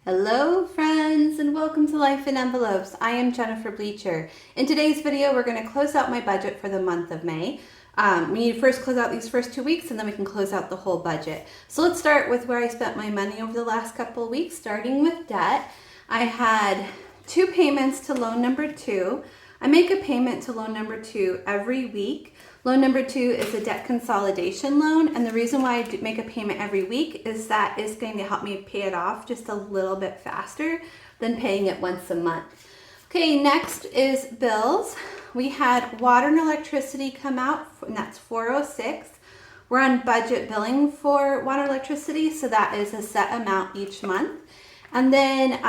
Hello friends, and welcome to Life in Envelopes. I am Jennifer Bleecher. In today's video, we're going to close out my budget for the month of May. We need to first close out these first 2 weeks and then we can close out the whole budget. So let's start with where I spent my money over the last couple of weeks, starting with debt. I had 2 payments to loan number 2. I make a payment to loan number 2 every week. Loan number 2 is a debt consolidation loan, and the reason why I make a payment every week is that it's going to help me pay it off just a little bit faster than paying it once a month. Okay, next is bills. We had water and electricity come out, and that's $406. We're on budget billing for water and electricity, so that is a set amount each month. And then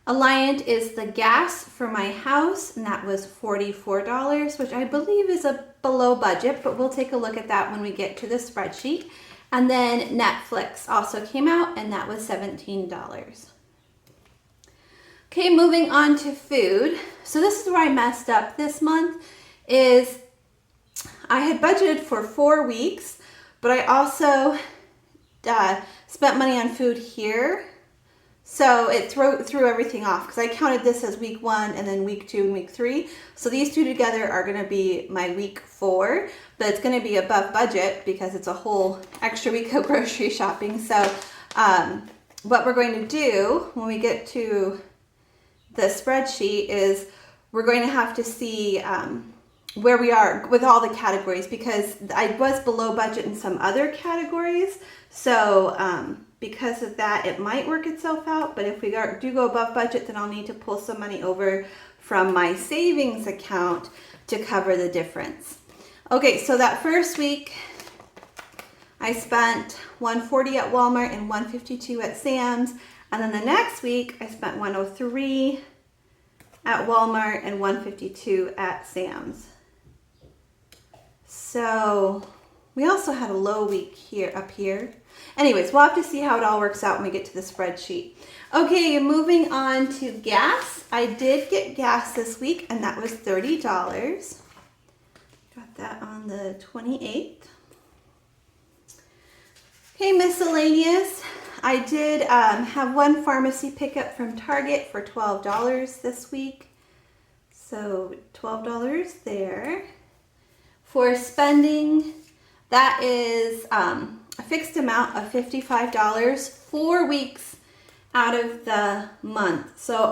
Alliant is the gas for my house, and that was $44, which I believe is a below budget, but we'll take a look at that when we get to the spreadsheet. And then Netflix also came out, and that was $17. Okay, moving on to food. So this is where I messed up this month, is I had budgeted for 4 weeks, but I also spent money on food here. So it threw everything off because I counted this as week 1 and then week 2 and week 3. So these two together are going to be my week 4, but it's going to be above budget because it's a whole extra week of grocery shopping. So what we're going to do when we get to the spreadsheet is we're going to have to see where we are with all the categories, because I was below budget in some other categories. So because of that, it might work itself out, but if we do go above budget, then I'll need to pull some money over from my savings account to cover the difference. Okay, so that first week, I spent $140 at Walmart and $152 at Sam's, and then the next week, I spent $103 at Walmart and $152 at Sam's. So we also had a low week up here. Anyways, we'll have to see how it all works out when we get to the spreadsheet. Okay, moving on to gas. I did get gas this week, and that was $30. Got that on the 28th. Okay, miscellaneous. I did have one pharmacy pickup from Target for $12 this week. So $12 there. For spending, that is a fixed amount of $55, 4 weeks out of the month. So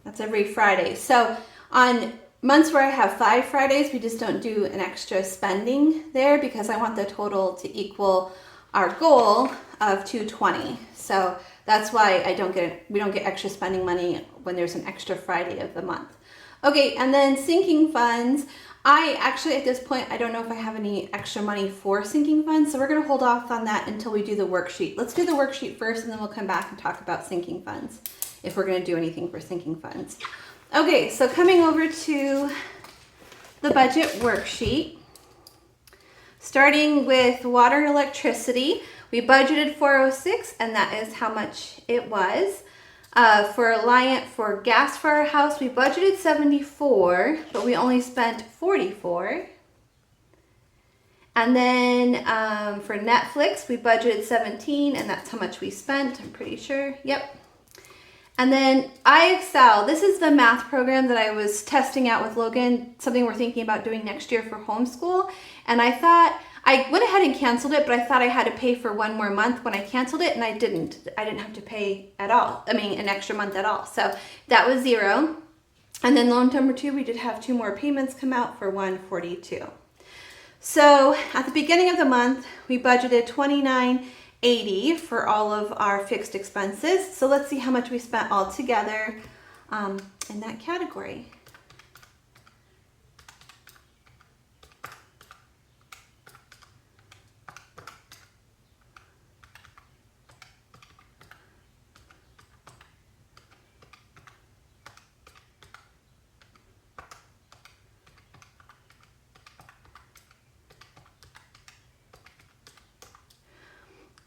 that's every Friday. So on months where I have 5 Fridays, we just don't do an extra spending there because I want the total to equal our goal of $220. So that's why we don't get extra spending money when there's an extra Friday of the month. Okay, and then sinking funds. I actually, at this point, I don't know if I have any extra money for sinking funds, so we're going to hold off on that until we do the worksheet. Let's do the worksheet first, and then we'll come back and talk about sinking funds, if we're going to do anything for sinking funds. Okay, so coming over to the budget worksheet, starting with water and electricity, we budgeted $406, and that is how much it was. For Alliant, for gas for our house, we budgeted $74, but we only spent $44. And then for Netflix, we budgeted $17, and that's how much we spent, I'm pretty sure. Yep. And then IXL, this is the math program that I was testing out with Logan, something we're thinking about doing next year for homeschool. And I thought, I went ahead and canceled it, but I thought I had to pay for 1 more month when I canceled it, and I didn't. I didn't have to pay at all. I mean, an extra month at all. So that was $0. And then loan number 2, we did have 2 more payments come out for $142. So at the beginning of the month, we budgeted $29.80 for all of our fixed expenses. So let's see how much we spent all together in that category.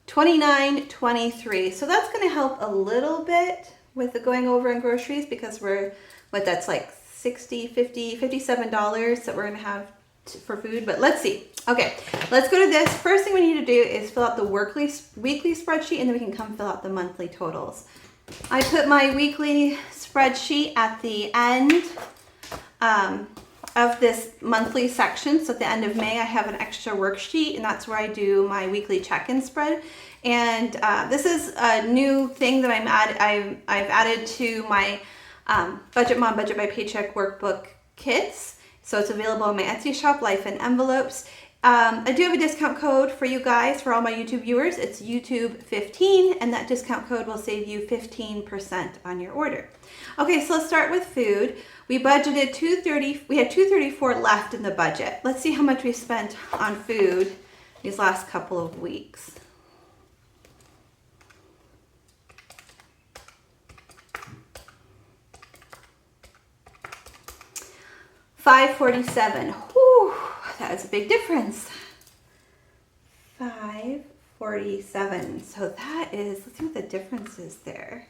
$29.23. So that's going to help a little bit with the going over in groceries because that's like $57 that we're going to have for food, but let's see. Okay, let's go to this. First thing we need to do is fill out the weekly spreadsheet, and then we can come fill out the monthly totals. I put my weekly spreadsheet at the end of this monthly section. So at the end of May, I have an extra worksheet, and that's where I do my weekly check-in spread. And this is a new thing that I've added to my Budget Mom Budget by Paycheck workbook kits. So it's available on my Etsy shop, Life in Envelopes. I do have a discount code for you guys, for all my YouTube viewers. It's YouTube15, and that discount code will save you 15% on your order. Okay, so let's start with food. We budgeted $230. We had $234 left in the budget. Let's see how much we spent on food these last couple of weeks. $547. Whew, that is a big difference. $547. So that is, let's see what the difference is there.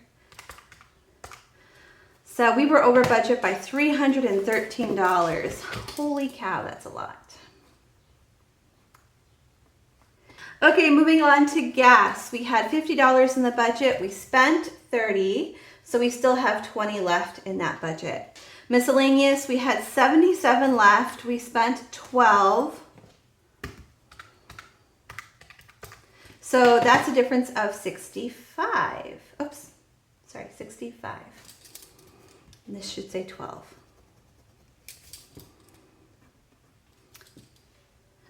So we were over budget by $313. Holy cow, that's a lot. Okay, moving on to gas. We had $50 in the budget. We spent $30, so we still have $20 left in that budget. Miscellaneous, we had $77 left. We spent $12. So that's a difference of $65. Oops, sorry, $65. And this should say 12.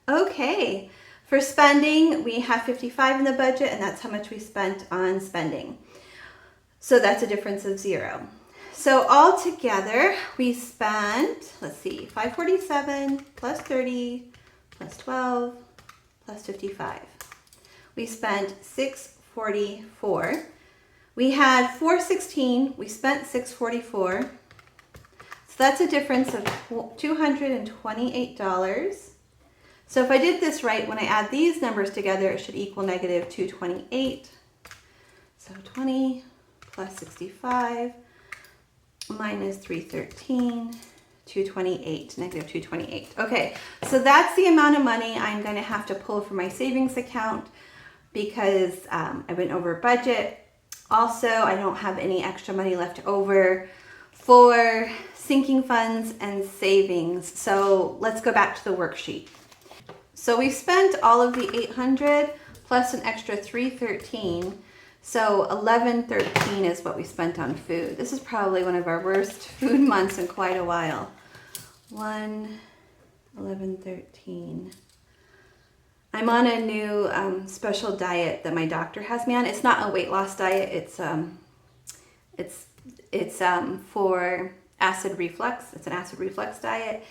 Okay, for spending, we have $55 in the budget, and that's how much we spent on spending. So that's a difference of $0. So all together, we spent, let's see, $547 plus $30 plus $12 plus $55. We spent $644. We had $416. We spent $644. So that's a difference of $228. So if I did this right, when I add these numbers together, it should equal negative $228. So 20 plus 65 minus 313, 228, negative 228. Okay, so that's the amount of money I'm going to have to pull from my savings account because I went over budget. Also, I don't have any extra money left over for sinking funds and savings. So let's go back to the worksheet. So we spent all of the $800 plus an extra $313. So $1113 is what we spent on food. This is probably one of our worst food months in quite a while. $1113. I'm on a new special diet that my doctor has me on. It's not a weight loss diet. It's for acid reflux. It's an acid reflux diet.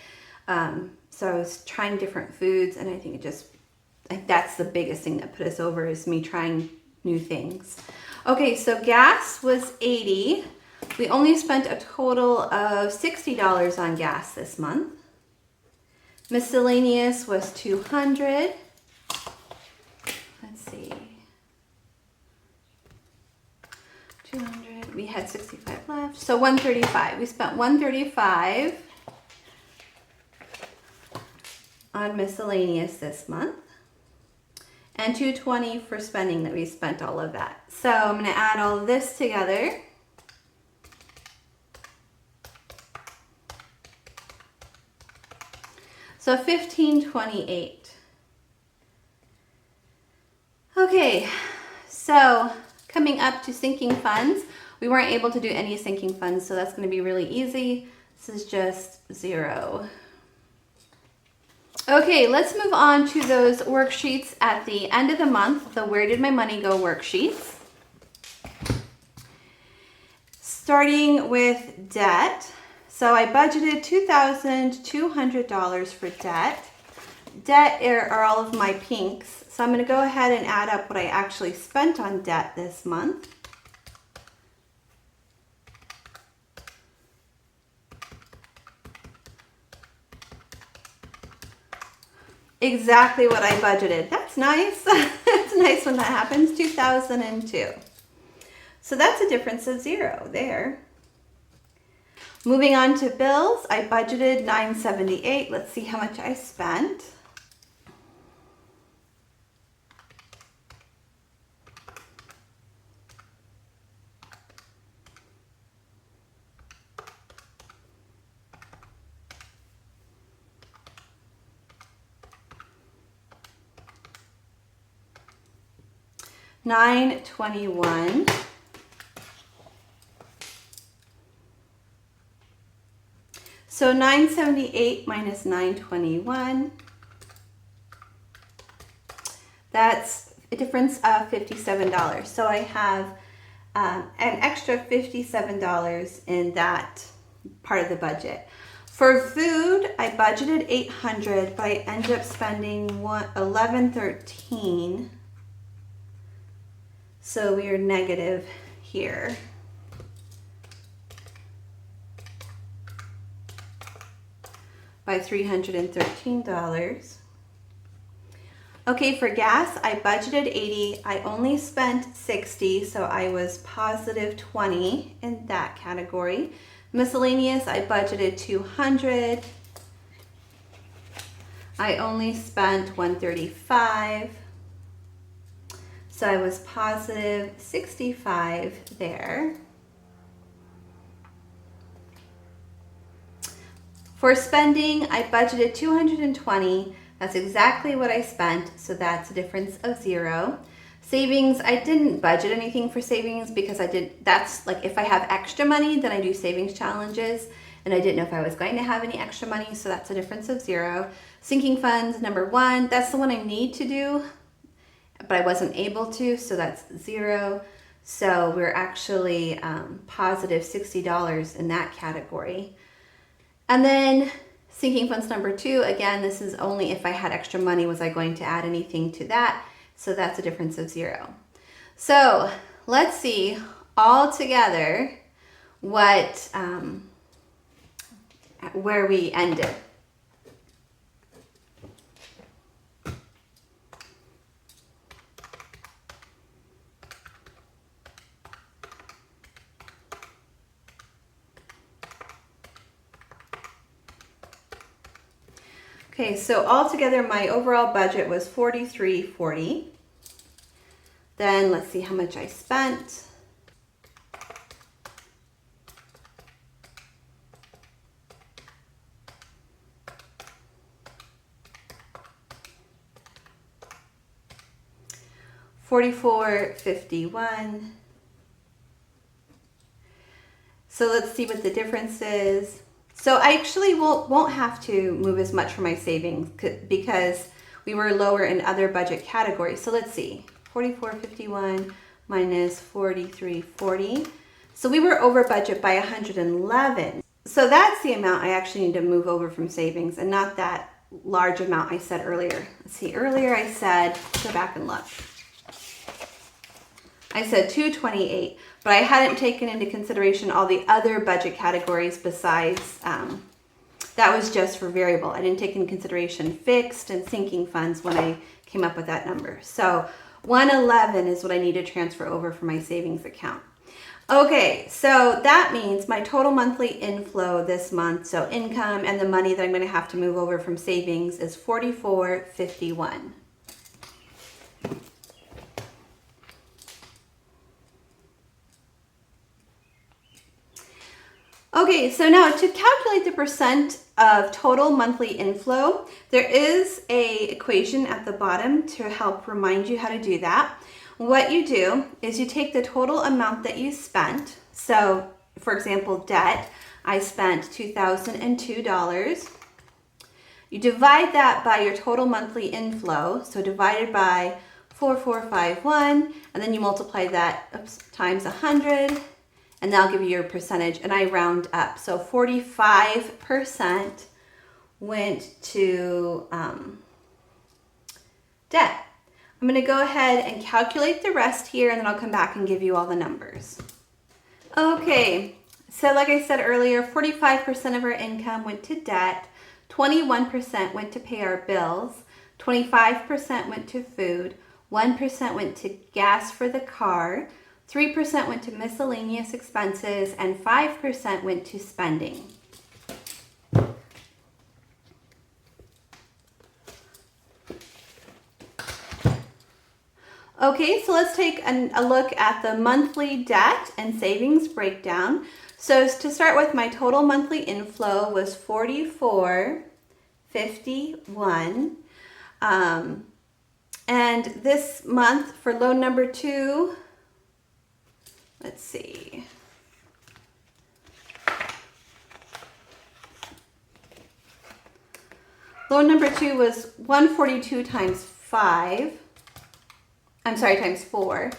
So I was trying different foods, and I think that's the biggest thing that put us over is me trying new things. Okay, so gas was $80. We only spent a total of $60 on gas this month. Miscellaneous was $200. Let's see. 200. We had 65 left. So $135. We spent $135 on miscellaneous this month. And $220 for spending that we spent all of that. So I'm going to add all of this together. So $1528. Okay, so coming up to sinking funds, we weren't able to do any sinking funds, so that's going to be really easy. This is just $0. Okay, let's move on to those worksheets at the end of the month, the Where Did My Money Go worksheets. Starting with debt. So I budgeted $2,200 for debt. Debt are all of my pinks. So I'm going to go ahead and add up what I actually spent on debt this month. Exactly what I budgeted. That's nice. That's nice when that happens. 2002. So that's a difference of $0 there. Moving on to bills, I budgeted $978. Let's see how much I spent. $921. So 978 minus 921, that's a difference of $57. So I have an extra $57 in that part of the budget. For food, I budgeted $800, but I ended up spending $1113. So we are negative here. By $313. Okay, for gas, I budgeted $80. I only spent $60, so I was positive $20 in that category. Miscellaneous, I budgeted $200. I only spent $135. So I was positive $65 there. For spending, I budgeted $220. That's exactly what I spent, so that's a difference of $0. Savings, I didn't budget anything for savings because that's like if I have extra money, then I do savings challenges, and I didn't know if I was going to have any extra money, so that's a difference of $0. Sinking funds, number 1, that's the one I need to do, but I wasn't able to, so that's $0. So we're actually positive $60 in that category. And then sinking funds number 2, again, this is only if I had extra money, was I going to add anything to that? So that's a difference of $0. So let's see all together what, where we ended. Okay, so altogether my overall budget was $43.40. Then let's see how much I spent. $44.51. So let's see what the difference is. So I actually won't have to move as much for my savings because we were lower in other budget categories. So let's see, $44.51 minus $43.40. So we were over budget by $111. So that's the amount I actually need to move over from savings and not that large amount I said earlier. Let's see, earlier I said, go back and look. I said $228, but I hadn't taken into consideration all the other budget categories besides, that was just for variable. I didn't take into consideration fixed and sinking funds when I came up with that number. So 111 is what I need to transfer over from my savings account. Okay, so that means my total monthly inflow this month, so income and the money that I'm going to have to move over from savings, is $44.51. Okay, so now to calculate the percent of total monthly inflow, there is an equation at the bottom to help remind you how to do that. What you do is you take the total amount that you spent. So, for example, debt, I spent $2,002. You divide that by your total monthly inflow, so divided by 4451, and then you multiply that times 100. And that'll give you your percentage, and I round up. So 45% went to debt. I'm gonna go ahead and calculate the rest here, and then I'll come back and give you all the numbers. Okay, so like I said earlier, 45% of our income went to debt, 21% went to pay our bills, 25% went to food, 1% went to gas for the car, 3% went to miscellaneous expenses, and 5% went to spending. Okay, so let's take a look at the monthly debt and savings breakdown. So to start with, my total monthly inflow was $44.51. And this month for loan number 2, let's see. Loan number 2 was 142 times 5. I'm sorry, times 4.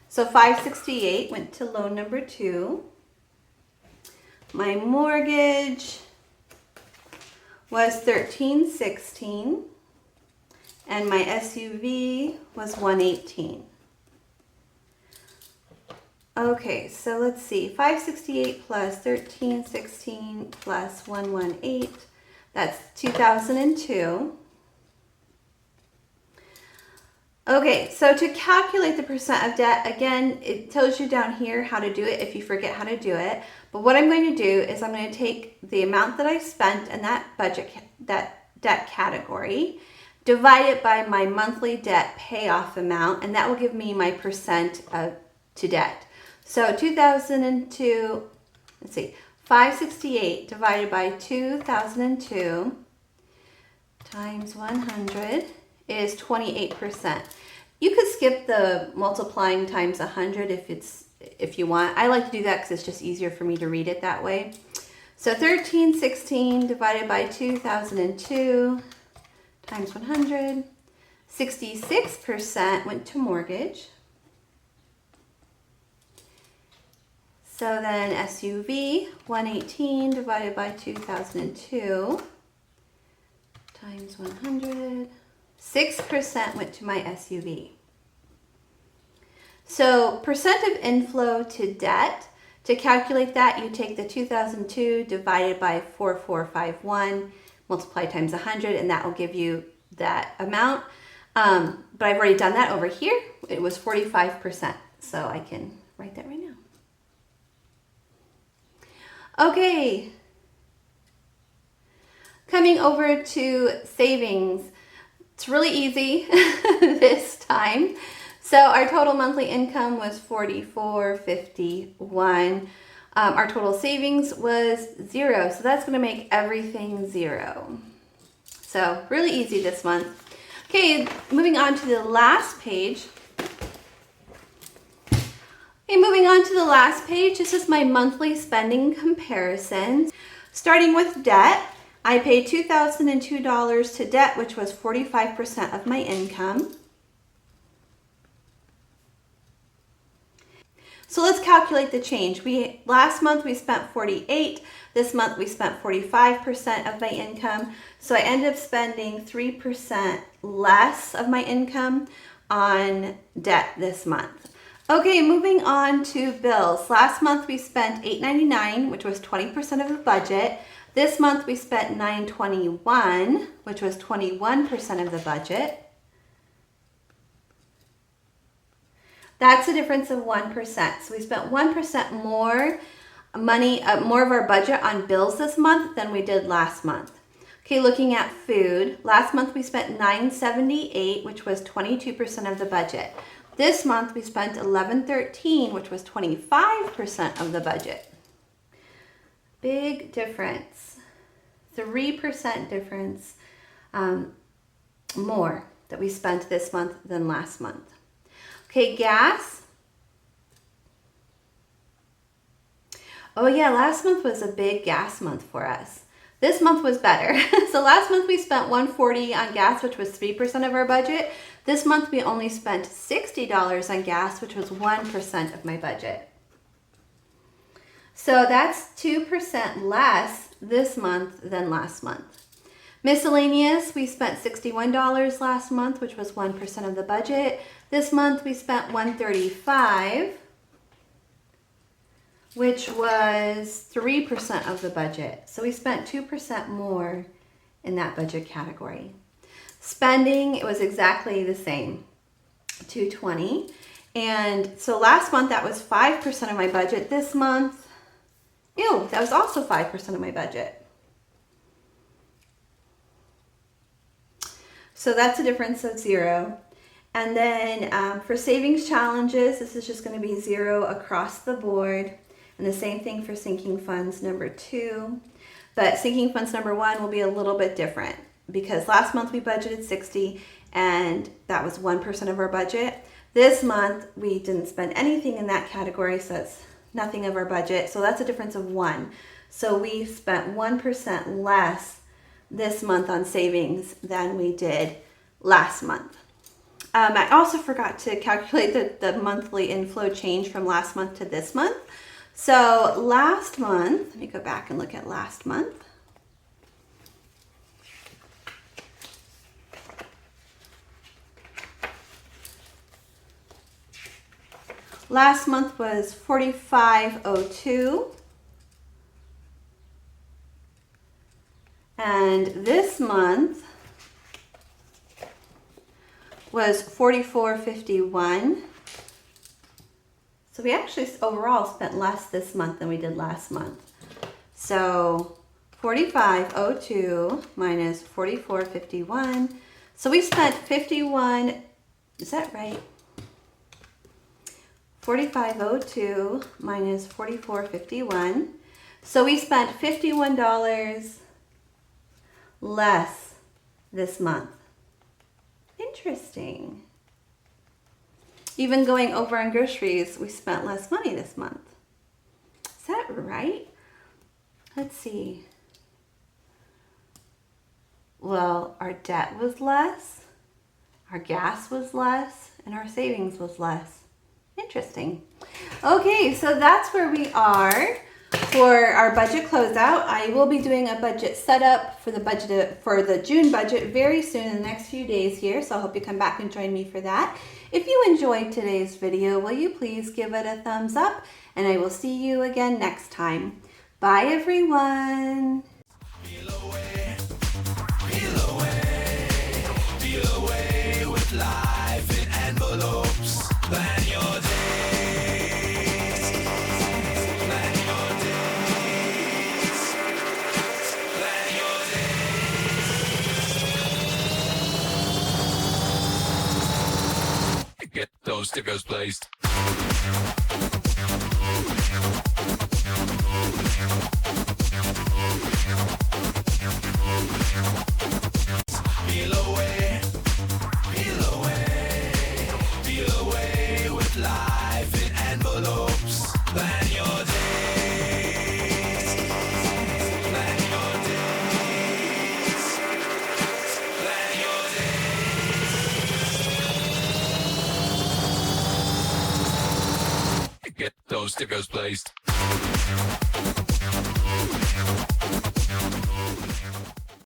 So 568 went to loan number 2. My mortgage was $13.16, and my SUV was $118. Okay, so let's see. 568 plus $13.16 plus $118. That's 2002. Okay, so to calculate the percent of debt, again, it tells you down here how to do it if you forget how to do it. But what I'm going to do is I'm going to take the amount that I spent in that debt category, divide it by my monthly debt payoff amount, and that will give me my percent to debt. So 2002, let's see, 568 divided by 2002 times 100 is 28%. You could skip the multiplying times 100 if you want. I like to do that because it's just easier for me to read it that way. So 1316 divided by 2002 times 100, 66% went to mortgage. So then SUV, 118 divided by 2002 times 100. 6% went to my SUV. So percent of inflow to debt, to calculate that, you take the 2002 divided by 4451, multiply times 100, and that will give you that amount. But I've already done that over here. It was 45%, so I can write that right now. Okay, coming over to savings. It's really easy this time. So our total monthly income was $44.51. Our total savings was 0, so that's going to make everything 0. So really easy this month. Okay, moving on to the last page. Okay, moving on to the last page. This is my monthly spending comparisons. Starting with debt. I paid $2,002 to debt, which was 45% of my income. So let's calculate the change. Last month we spent $48. This month we spent 45% of my income. So I ended up spending 3% less of my income on debt this month. Okay, moving on to bills. Last month we spent $8.99, which was 20% of the budget. This month we spent $9.21, which was 21% of the budget. That's a difference of 1%. So we spent 1% more money, more of our budget on bills this month than we did last month. Okay, looking at food. Last month we spent $9.78, which was 22% of the budget. This month we spent $11.13, which was 25% of the budget. Big difference. 3% difference more that we spent this month than last month. Okay, gas. Oh yeah, last month was a big gas month for us. This month was better. So last month we spent $140 on gas, which was 3% of our budget. This month we only spent $60 on gas, which was 1% of my budget. So that's 2% less this month than last month. Miscellaneous, we spent $61 last month, which was 1% of the budget. This month we spent $135, which was 3% of the budget. So we spent 2% more in that budget category. Spending, it was exactly the same, $220. And so last month that was 5% of my budget. This month, ew, that was also 5% of my budget. So that's a difference of 0. And then for savings challenges, this is just going to be 0 across the board. And the same thing for sinking funds number 2. But sinking funds number 1 will be a little bit different because last month we budgeted 60 and that was 1% of our budget. This month we didn't spend anything in that category, so that's nothing of our budget. So that's a difference of 1. So we spent 1% less this month on savings than we did last month. I also forgot to calculate the monthly inflow change from last month to this month. So last month, let me go back and look at last month. Last month was $45.02. And this month was $44.51. So we actually overall spent less this month than we did last month. So $45.02 minus $44.51. So we spent 51, is that right? $45.02 minus $44.51. So we spent $51 less this month. Interesting. Even going over on groceries, we spent less money this month. Is that right? Let's see. Well, our debt was less, our gas was less, and our savings was less. Interesting. Okay, so that's where we are for our budget closeout. I will be doing a budget setup for the June budget very soon in the next few days here, so I hope you come back and join me for that. If you enjoyed today's video, will you please give it a thumbs up, and I will see you again next time. Bye everyone. Peel away with life in envelopes. Plan your days. Plan your days. Plan your days. Get those stickers placed. Peel away, peel away, peel away with life in envelopes. Plan your days, plan your days, plan your days. Get those stickers placed.